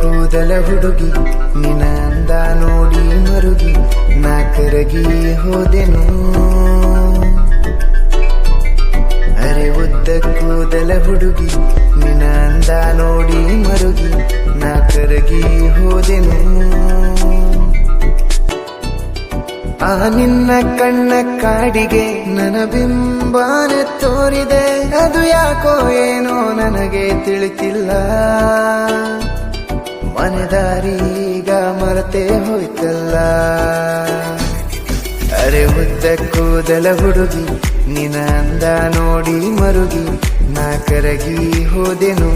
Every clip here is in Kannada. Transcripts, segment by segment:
ಕೂದಲ ಹುಡುಗಿ ನಿನ್ನ ಅಂದ ನೋಡಿ ಮರುಗಿ ನಾ ಕರಗಿ ಹೋದೆನು. ಅರೆ ಉದ್ದ ಕೂದಲ ಹುಡುಗಿ ನಿನ್ನ ಅಂದ ನೋಡಿ ಮರುಗಿ ನಾ ಕರಗಿ ಹೋದೆನು. ಆ ನಿನ್ನ ಕಣ್ಣ ಕಾಡಿಗೆ ನನ್ನ ಬಿಂಬಾನ ತೋರಿದೆ, ಅದು ಯಾಕೋ ಏನೋ ನನಗೆ ತಿಳಿತಿಲ್ಲ. ಮನೆದಾರೀಗ ಮರೆತೇ ಹೋಯ್ತಲ್ಲ. ಅರೆ ಉದ್ದ ಕೂದಲ ಹುಡುಗಿ ನಿನ್ನ ಅಂದ ನೋಡಿ ಮರುಗಿ ನಾ ಕರಗಿ ಹೋದೆನು.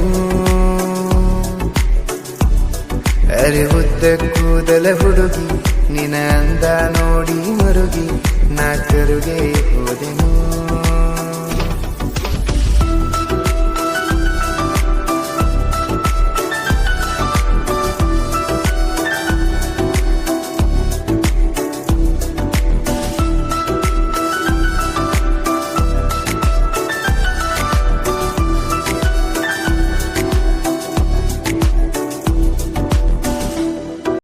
ಅರೆ ಉದ್ದ ಕೂದಲ ಹುಡುಗಿ ನಿನ್ನ ಅಂದ ನೋಡಿ ಮರುಗಿ